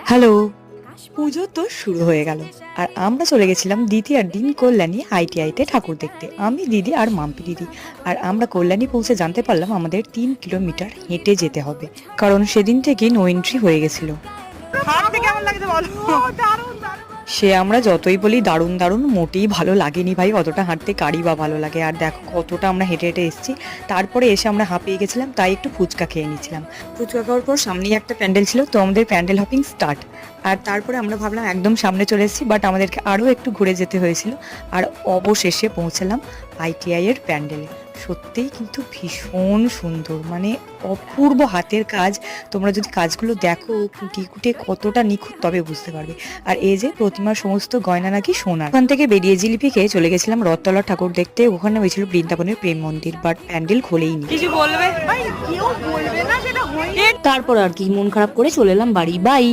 Hello, পুজো তো শুরু হয়ে গেল। আর আমরা চলে গেছিলাম দ্বিতীয় দিন কল্যাণী আইটিআইতে ঠাকুর দেখতে, আমি, দিদি আর মাম্পি দিদি। আর আমরা কল্যাণী পৌঁছে জানতে পারলাম আমাদের 3 কিলোমিটার হেঁটে যেতে হবে, কারণ সেদিন থেকে নো এন্ট্রি হয়ে গেছিল। হাঁটতে কেমন লাগছে বলো? সে আমরা যতই বলি দারুণ দারুণ, মোটেই ভালো লাগেনি ভাই, অতটা হাঁটতে কারই বা ভালো লাগে। আর দেখো কতটা আমরা হেঁটে হেঁটে এসেছি, তারপরে এসে আমরা হাঁপিয়ে গেছিলাম, তাই একটু ফুচকা খেয়ে নিয়েছিলাম। ফুচকা খাওয়ার পর সামনেই একটা প্যান্ডেল ছিল, তো আমাদের প্যান্ডেল হপিং স্টার্ট। আর তারপরে আমরা ভাবলাম একদম সামনে চলে এসেছি, বাট আমাদেরকে আরও একটু ঘুরে যেতে হয়েছিল। আর অবশেষে পৌঁছালাম আইটিআই এর প্যান্ডেলে। সত্যিই কিন্তু ভীষণ সুন্দর, মানে অপূর্ব হাতের কাজ। তোমরা যদি কাজগুলো দেখো কুটি কুটে কতটা নিখুঁত, তবে বুঝতে পারবে। আর এই যে প্রতিমার সমস্ত গয়না নাকি সোনার। ওখান থেকে বেরিয়ে জিলিপি খেয়ে চলে গেছিলাম রথতলা ঠাকুর দেখতে। ওখানে হয়েছিল বৃন্দাবনের প্রেম মন্দির, বাট প্যান্ডেল খোলেইনি। কিছু বলবে? ভাই কেউ বলবে না, সেটা হয়। তারপর আর কি, মন খারাপ করে চলে এলাম বাড়ি। বাই।